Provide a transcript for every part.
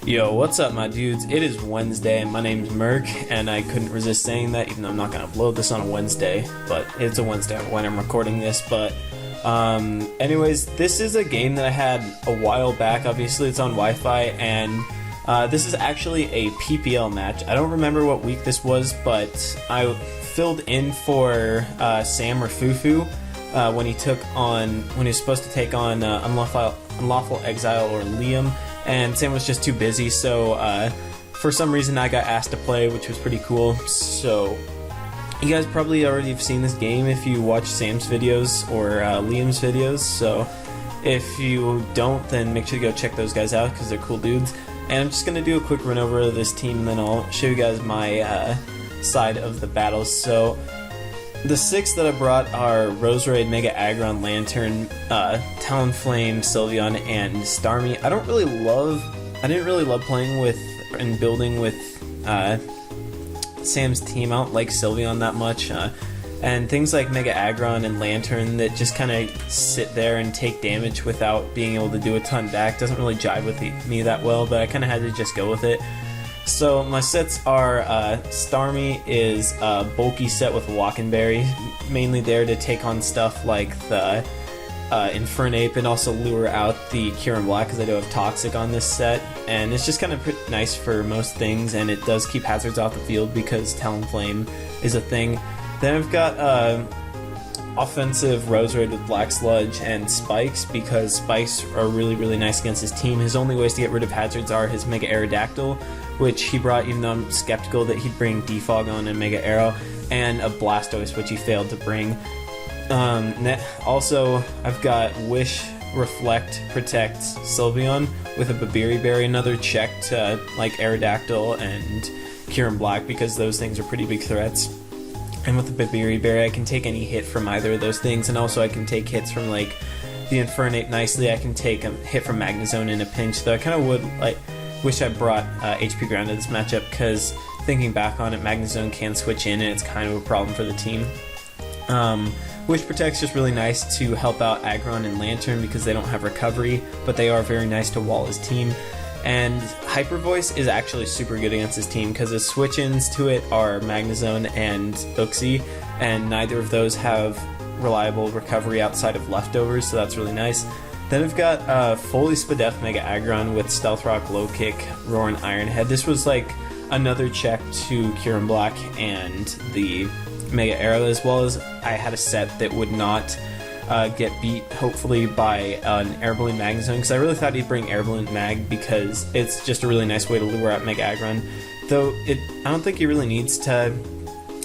Yo, what's up, my dudes? It is Wednesday, and my name's Merk, and I couldn't resist saying that, even though I'm not going to upload this on a Wednesday, but it's a Wednesday when I'm recording this. But anyways, this is a game that I had a while back. Obviously, it's on Wi-Fi, and this is actually a PPL match. I don't remember what week this was, but I filled in for Sam or Fufu when he was supposed to take on Unlawful Exile or Liam. And Sam was just too busy, so for some reason I got asked to play, which was pretty cool. So you guys probably already have seen this game if you watch Sam's videos or Liam's videos. So if you don't, then make sure to go check those guys out because they're cool dudes. And I'm just going to do a quick run over of this team, and then I'll show you guys my side of the battles. So the 6 that I brought are Roserade, Mega Aggron, Lantern, Talonflame, Sylveon, and Starmie. I didn't really love playing with and building with Sam's team. I don't like Sylveon that much. And things like Mega Aggron and Lantern that just kind of sit there and take damage without being able to do a ton back doesn't really jive with me that well, but I kind of had to just go with it. So my sets are Starmie is a bulky set with Walkenberry, mainly there to take on stuff like the Infernape and also lure out the Kyurem Black because I do have Toxic on this set, and it's just kind of nice for most things, and it does keep hazards off the field because Talonflame is a thing. Then I've got offensive Roserade with Black Sludge and Spikes because Spikes are really nice against his team. His only ways to get rid of hazards are his Mega Aerodactyl, which he brought even though I'm skeptical that he'd bring Defog on and Mega Arrow, and a Blastoise, which he failed to bring. Also, I've got Wish, Reflect, Protect, Sylveon with a Babiri Berry, another check to like Aerodactyl and Kyurem Black because those things are pretty big threats. And with the Babiri Berry, I can take any hit from either of those things, and also I can take hits from like the Infernape nicely. I can take a hit from Magnezone in a pinch, though I kind of would wish I brought HP Ground to this matchup because thinking back on it, Magnezone can switch in and it's kind of a problem for the team. Wish Protect's just really nice to help out Aggron and Lantern because they don't have recovery, but they are very nice to wall his team. And Hyper Voice is actually super good against his team because his switch-ins to it are Magnezone and Uxie, and neither of those have reliable recovery outside of leftovers, so that's really nice. Then I've got fully Spadef Mega Aggron with Stealth Rock, Low Kick, Roar, and Iron Head. This was like another check to Kyurem Black and the Mega Arrow, as well as I had a set that would not get beat, hopefully, by an Air Balloon Magnezone, because I really thought he'd bring Air Balloon Mag because it's just a really nice way to lure out Mega Aggron. Though I don't think he really needs to,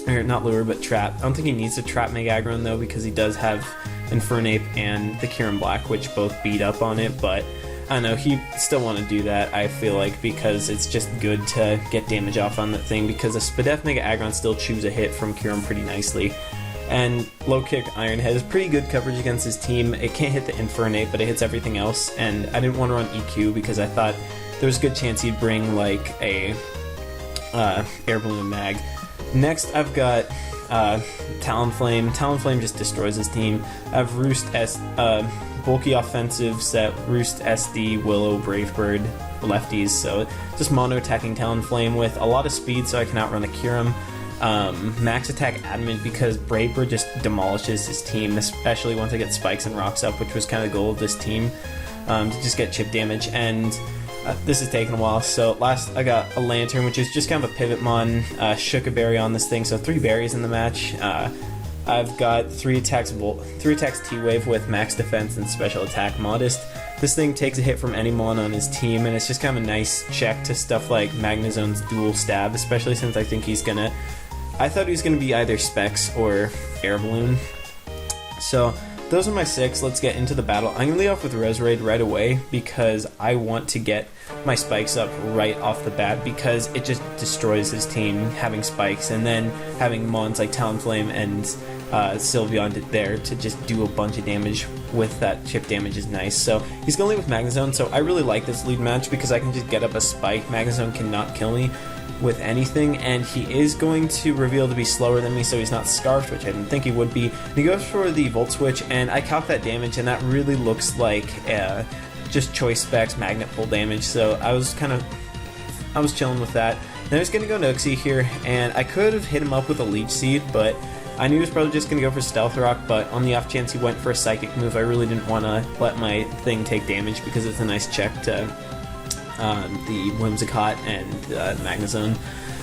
or not lure, but trap. I don't think he needs to trap Mega Aggron though, because he does have Infernape and the Kyurem Black, which both beat up on it, but I don't know, he still want to do that, I feel like, because it's just good to get damage off on that thing, because a Spadef Mega Aggron still chews a hit from Kyurem pretty nicely. And Low Kick Iron Head is pretty good coverage against his team. It can't hit the Infernape, but it hits everything else, and I didn't want to run EQ because I thought there was a good chance he'd bring like a Air Balloon Mag. Next I've got Talonflame. Talonflame just destroys his team. I have Roost bulky offensive set, Roost SD, Willow, Brave Bird, lefties, so just mono attacking Talonflame with a lot of speed so I can outrun the Kyurem. Max attack Adamant because Brave Bird just demolishes his team, especially once I get Spikes and Rocks up, which was kind of the goal of this team, to just get chip damage, and this has taken a while. So last I got a Lantern, which is just kind of a Pivotmon, shook a berry on this thing, so 3 berries in the match. I've got 3 attacks T-Wave with max defense and special attack Modest. This thing takes a hit from any mon on his team, and it's just kind of a nice check to stuff like Magnezone's dual stab, especially since I think I thought he was going to be either Specs or Air Balloon. So those are my 6. Let's get into the battle. I'm going to lead off with Roserade right away because I want to get my Spikes up right off the bat because it just destroys his team having Spikes, and then having mons like Talonflame and Sylveon there to just do a bunch of damage with that chip damage is nice. So he's going to lead with Magnezone, so I really like this lead match because I can just get up a Spike. Magnezone cannot kill me with anything, and he is going to reveal to be slower than me, so he's not Scarfed, which I didn't think he would be. And he goes for the Volt Switch, and I calc that damage, and that really looks like just choice specs magnet pull damage, so I was kind of I was chilling with that. Then I was going to go Noxie here, and I could have hit him up with a Leech Seed, but I knew he was probably just going to go for Stealth Rock, but on the off chance he went for a Psychic move, I really didn't want to let my thing take damage because it's a nice check to the Whimsicott and Magnezone.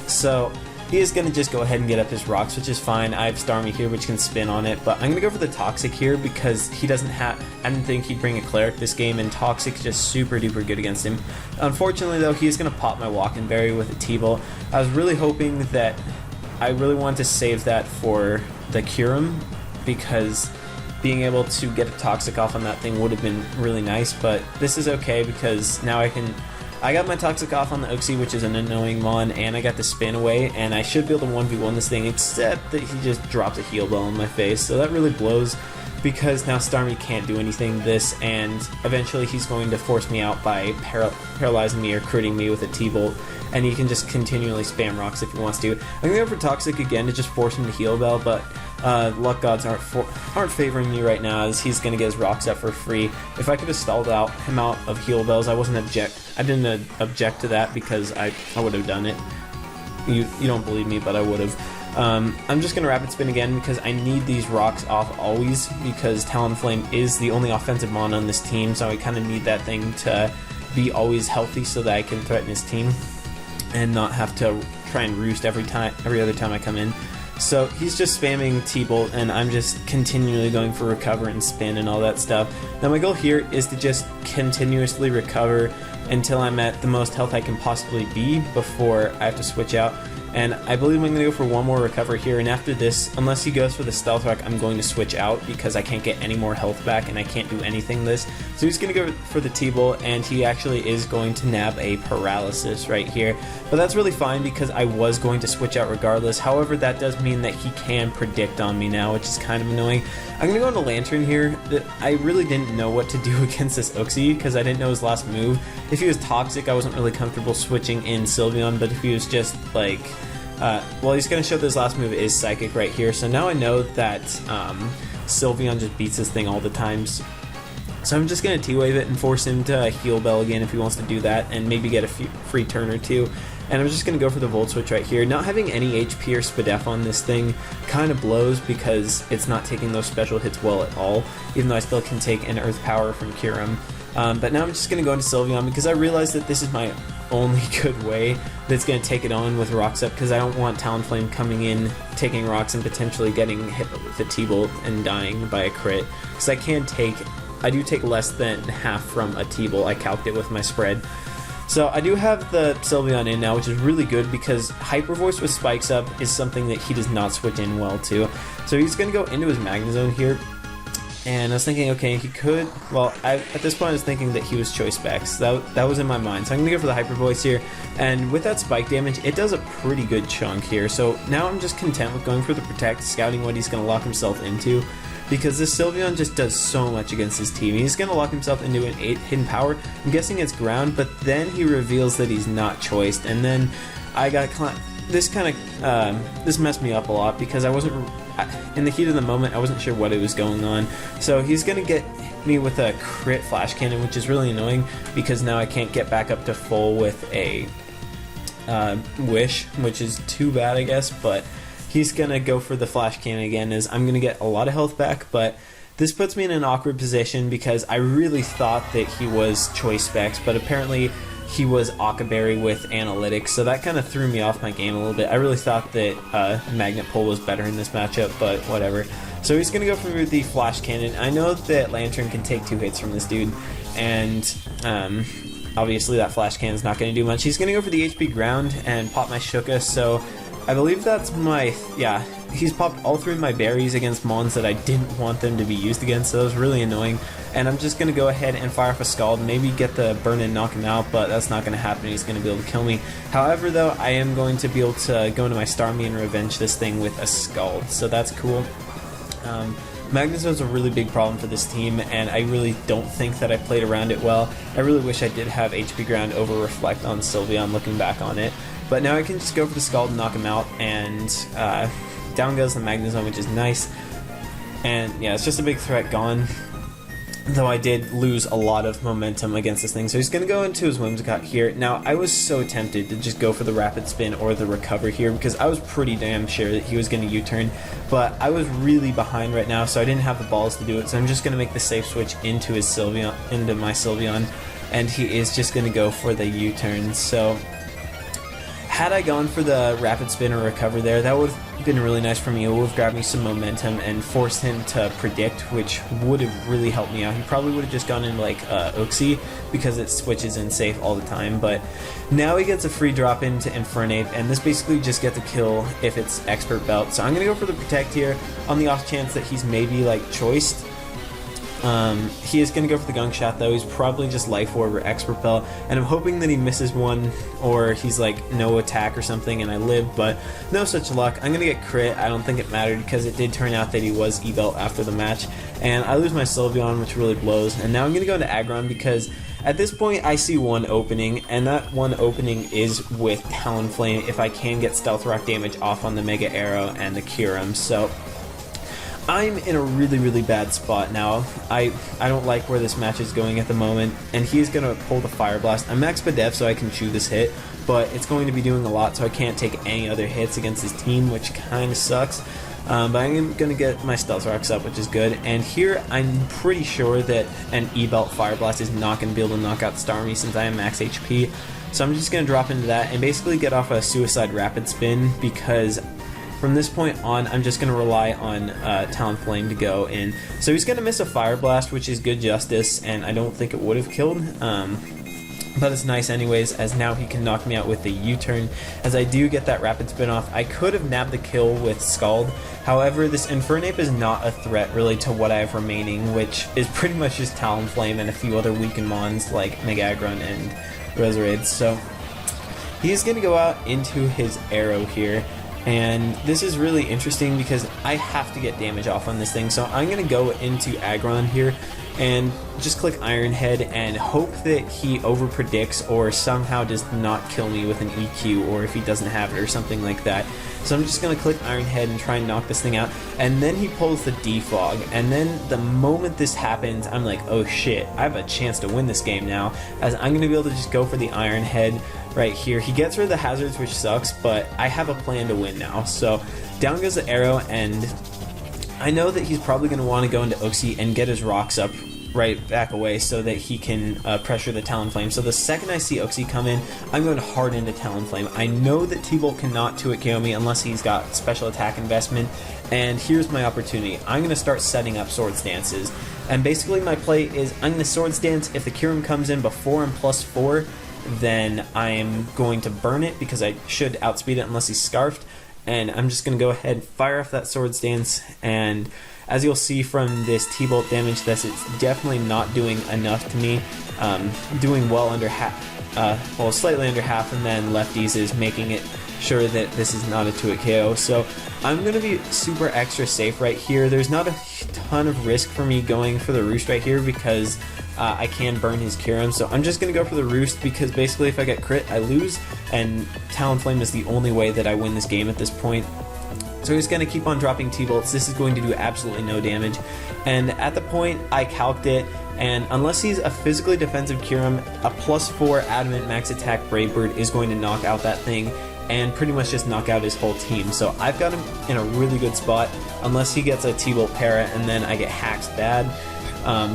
So he is going to just go ahead and get up his rocks, which is fine. I have Starmie here, which can spin on it, but I'm going to go for the Toxic here because he doesn't have... I didn't think he'd bring a Cleric this game, and Toxic's just super duper good against him. Unfortunately, though, he's going to pop my Walking Berry with a T-Ball. I was really hoping that... I really wanted to save that for the Kyurem, because being able to get a Toxic off on that thing would have been really nice, but this is okay because now I got my Toxic off on the Uxie, which is an annoying mon, and I got the spin away, and I should be able to 1v1 this thing, except that he just dropped a Heal Bell in my face, so that really blows, because now Starmie can't do anything this, and eventually he's going to force me out by paralyzing me or critting me with a T-Bolt, and he can just continually spam rocks if he wants to. I'm going to go for Toxic again to just force him to Heal Bell, but luck gods aren't favoring me right now, as he's going to get his rocks up for free. If I could have stalled him out of Heal Bells, I didn't object to that because I would have done it. You don't believe me, but I would have. I'm just going to Rapid Spin again because I need these rocks off always, because Talonflame is the only offensive mon on this team, so I kind of need that thing to be always healthy so that I can threaten his team and not have to try and roost every other time I come in. So he's just spamming T-Bolt, and I'm just continually going for recover and spin and all that stuff. Now my goal here is to just continuously recover until I'm at the most health I can possibly be before I have to switch out. And I believe I'm going to go for one more recover here, and after this, unless he goes for the Stealth Rock, I'm going to switch out because I can't get any more health back and I can't do anything this. So he's going to go for the T-Bolt, and he actually is going to nab a Paralysis right here. But that's really fine because I was going to switch out regardless. However, that does mean that he can predict on me now, which is kind of annoying. I'm going to go into Lantern here. I really didn't know what to do against this Uxie because I didn't know his last move. If he was Toxic, I wasn't really comfortable switching in Sylveon, but if he was just like... well, he's going to show that his last move is Psychic right here, so now I know that Sylveon just beats this thing all the times. So I'm just going to T-Wave it and force him to Heal Bell again if he wants to do that, and maybe get a free turn or two. And I'm just going to go for the Volt Switch right here. Not having any HP or Spadef on this thing kind of blows because it's not taking those special hits well at all, even though I still can take an Earth Power from Kyurem. But now I'm just going to go into Sylveon because I realize that this is my only good way that's going to take it on with rocks up, because I don't want Talonflame coming in, taking rocks, and potentially getting hit with a T-Bolt and dying by a crit. Because I do take less than half from a T-Bolt. I calced it with my spread. So I do have the Sylveon in now, which is really good because Hyper Voice with spikes up is something that he does not switch in well to. So he's going to go into his Magnezone here. And I was thinking, okay, he could... Well, at this point I was thinking that he was Choice Specs. That was in my mind. So I'm going to go for the Hyper Voice here. And with that spike damage, it does a pretty good chunk here. So now I'm just content with going for the Protect, scouting what he's going to lock himself into. Because this Sylveon just does so much against his team. He's going to lock himself into an 8 hidden power. I'm guessing it's ground, but then he reveals that he's not choiced. And then I got... This messed me up a lot because I wasn't... In the heat of the moment, I wasn't sure what it was going on. So he's going to get me with a crit Flash Cannon, which is really annoying because now I can't get back up to full with a Wish, which is too bad, I guess. But he's going to go for the Flash Cannon again, as I'm going to get a lot of health back. But this puts me in an awkward position because I really thought that he was Choice Specs, but apparently he was Akaberry with Analytics, so that kind of threw me off my game a little bit. I really thought that Magnet Pull was better in this matchup, but whatever. So he's going to go for the Flash Cannon. I know that Lantern can take 2 hits from this dude, and obviously that Flash Cannon is not going to do much. He's going to go for the HP Ground and pop my Shuka, so I believe that's my... Yeah, he's popped all 3 of my berries against mons that I didn't want them to be used against, so that was really annoying. And I'm just going to go ahead and fire off a Scald, maybe get the burn and knock him out, but that's not going to happen. He's going to be able to kill me. However, though, I am going to be able to go into my Starmie and revenge this thing with a Scald, so that's cool. Magnezone's a really big problem for this team, and I really don't think that I played around it well. I really wish I did have HP Ground over Reflect on Sylveon looking back on it. But now I can just go for the Scald and knock him out, and down goes the Magnezone, which is nice. And yeah, it's just a big threat gone. though I did lose a lot of momentum against this thing. So he's going to go into his Whimsicott here. Now, I was so tempted to just go for the Rapid Spin or the Recover here because I was pretty damn sure that he was going to U-turn, but I was really behind right now, so I didn't have the balls to do it. So I'm just going to make the safe switch into his Sylveon, into my Sylveon, and he is just going to go for the U-turn. So had I gone for the Rapid Spin or Recover there, that would have been really nice for me. It would have grabbed me some momentum and forced him to predict, which would have really helped me out. He probably would have just gone into like Uxie because it switches in safe all the time, but now he gets a free drop into Infernape, and this basically just gets a kill if it's Expert Belt. So I'm going to go for the Protect here on the off chance that he's maybe like choiced. He is going to go for the Gunk Shot though. He's probably just Life Orb or Expert Belt, and I'm hoping that he misses one or he's like no attack or something and I live, but no such luck. I'm going to get crit. I don't think it mattered because it did turn out that he was E-Belt after the match, and I lose my Sylveon, which really blows. And now I'm going to go into Aggron because at this point I see one opening, and that one opening is with Talonflame if I can get Stealth Rock damage off on the Mega Arrow and the Kyurem. So I'm in a really, really bad spot now. I don't like where this match is going at the moment, and he's going to pull the Fire Blast. I'm max Def so I can chew this hit, but it's going to be doing a lot, so I can't take any other hits against his team, which kind of sucks. But I'm going to get my Stealth Rocks up, which is good. And here, I'm pretty sure that an E-Belt Fire Blast is not going to be able to knock out Starmie since I am max HP. So I'm just going to drop into that and basically get off a Suicide Rapid Spin, because from this point on, I'm just going to rely on Talonflame to go in. So he's going to miss a Fire Blast, which is good justice, and I don't think it would have killed. But it's nice anyways, as now he can knock me out with the U-turn. As I do get that Rapid Spin off, I could have nabbed the kill with Scald. However, this Infernape is not a threat really to what I have remaining, which is pretty much just Talonflame and a few other weakened mons like Megaggron and Resurade. So he's going to go out into his Arrow here. And this is really interesting because I have to get damage off on this thing. So I'm going to go into Aggron here and just click Iron Head and hope that he overpredicts or somehow does not kill me with an EQ, or if he doesn't have it or something like that. So I'm just going to click Iron Head and try and knock this thing out. And then he pulls the Defog. And then the moment this happens, I'm like, oh shit, I have a chance to win this game now, as I'm going to be able to just go for the Iron Head right here. He gets rid of the hazards, which sucks, but I have a plan to win now. So down goes the Arrow, and I know that he's probably going to want to go into Uxie and get his rocks up right back away so that he can pressure the Talonflame. So the second I see Uxie come in, I'm going hard into Talonflame. I know that T-Bolt cannot 2-hit KO me unless he's got special attack investment, and here's my opportunity. I'm going to start setting up Swords Dances, and basically my play is I'm going to Swords Dance. If the Kyurem comes in before I'm +4, then I'm going to burn it because I should outspeed it unless he's Scarfed, and I'm just going to go ahead and fire off that Swords Dance. And as you'll see from this T-Bolt damage, this it's definitely not doing enough to me. Doing well under half, well, slightly under half, and then Lefties is making it sure that this is not a 2-hit KO. So I'm going to be super extra safe right here. There's not a ton of risk for me going for the Roost right here because I can burn his Kyurem. So I'm just going to go for the Roost because basically if I get crit, I lose, and Talonflame is the only way that I win this game at this point. So he's going to keep on dropping T-Bolts. This is going to do absolutely no damage. And at the point, I calced it, and unless he's a physically defensive Kyurem, a +4 Adamant max attack Brave Bird is going to knock out that thing and pretty much just knock out his whole team. So I've got him in a really good spot, unless he gets a T-Bolt Para and then I get hacked bad.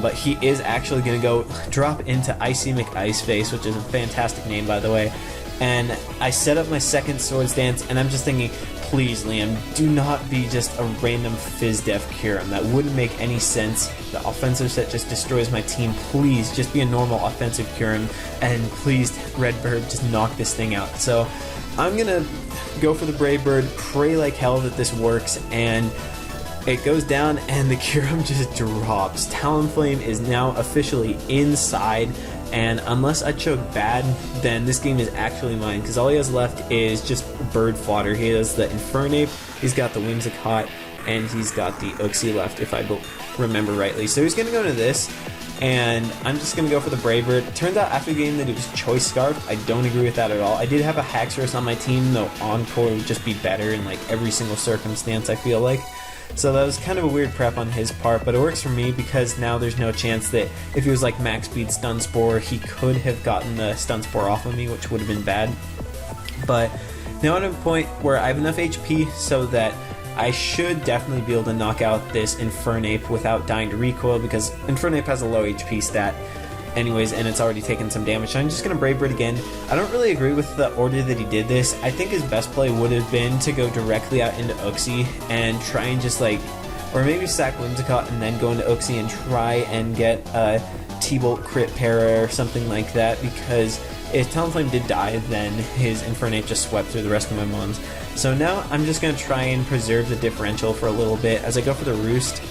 But he is actually going to go drop into Icy McIceface, which is a fantastic name, by the way. And I set up my second Swords Dance, and I'm just thinking, please, Liam, do not be just a random Fizz-Def Kyurem. That wouldn't make any sense. The offensive set just destroys my team. Please, just be a normal offensive Kyurem, and please, Redbird, just knock this thing out. So I'm going to go for the Brave Bird, pray like hell that this works, and it goes down, and the Kyurem just drops. Talonflame is now officially inside, and unless I choke bad, then this game is actually mine, because all he has left is just bird fodder. He has the Infernape, he's got the Whimsicott, and he's got the Uxie left, if I remember rightly. So he's going to go into this, and I'm just going to go for the Brave Bird. It turns out after the game that it was Choice Scarf. I don't agree with that at all. I did have a Haxorus on my team, though Encore would just be better in like every single circumstance, I feel like. So that was kind of a weird prep on his part, but it works for me because now there's no chance that if he was like max speed stun spore, he could have gotten the stun spore off of me, which would have been bad. But now I'm at a point where I have enough HP so that I should definitely be able to knock out this Infernape without dying to recoil, because Infernape has a low HP stat anyways, and it's already taken some damage. So I'm just going to Brave Bird again. I don't really agree with the order that he did this. I think his best play would have been to go directly out into Uxie and try and just like, or maybe sack Whimsicott and then go into Uxie and try and get a T-Bolt crit para or something like that, because if Talonflame did die, then his Infernape just swept through the rest of my mons. So now I'm just going to try and preserve the differential for a little bit as I go for the Roost,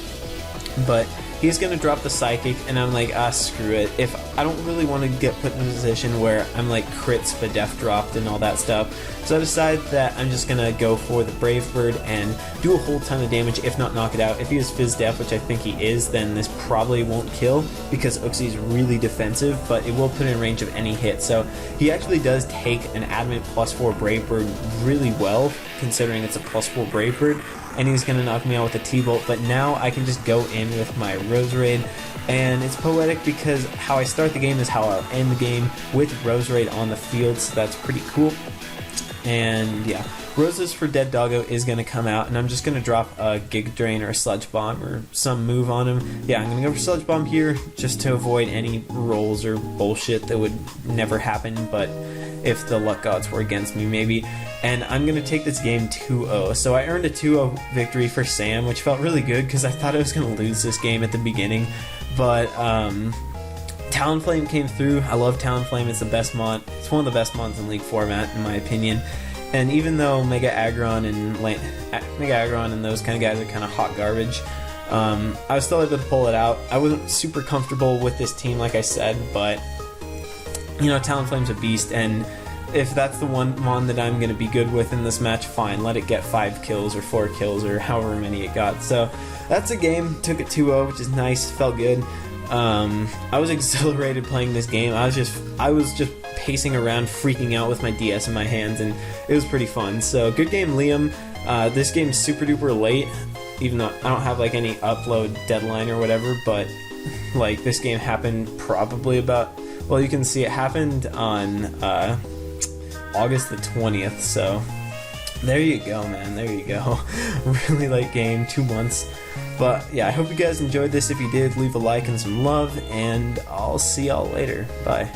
but he's going to drop the Psychic, and I'm like, screw it. If I don't really want to get put in a position where I'm like crits but def dropped and all that stuff, so I decide that I'm just going to go for the Brave Bird and do a whole ton of damage, if not knock it out. If he is Fizz Def, which I think he is, then this probably won't kill because Uxie is really defensive, but it will put in range of any hit. So he actually does take an Adamant +4 Brave Bird really well, considering it's a +4 Brave Bird, and he's going to knock me out with a T-Bolt. But now I can just go in with my Roserade, and it's poetic because how I start the game is how I'll end the game, with Roserade on the field, so that's pretty cool. And yeah, Roses for Dead Doggo is going to come out, and I'm just going to drop a Giga Drain or a Sludge Bomb or some move on him. Yeah, I'm going to go for Sludge Bomb here just to avoid any rolls or bullshit that would never happen, but if the luck gods were against me, maybe. And I'm going to take this game 2-0. So I earned a 2-0 victory for Sam, which felt really good because I thought I was going to lose this game at the beginning. But Talonflame came through. I love Talonflame. It's the best mon. It's one of the best mons in League format, in my opinion. And even though Mega Aggron and those kind of guys are kind of hot garbage, I was still able to pull it out. I wasn't super comfortable with this team, like I said, but you know, Talonflame's a beast, and if that's the one mon that I'm going to be good with in this match, fine, let it get 5 kills or 4 kills or however many it got. So that's a game. Took it 2-0, which is nice, felt good. I was exhilarated playing this game. I was just pacing around, freaking out with my DS in my hands, and it was pretty fun. So good game, Liam. This game's super duper late, even though I don't have like any upload deadline or whatever, but like this game happened probably about, well, you can see it happened on August the 20th, so there you go, man, there you go. Really late game, 2 months. But yeah, I hope you guys enjoyed this. If you did, leave a like and some love, and I'll see y'all later. Bye.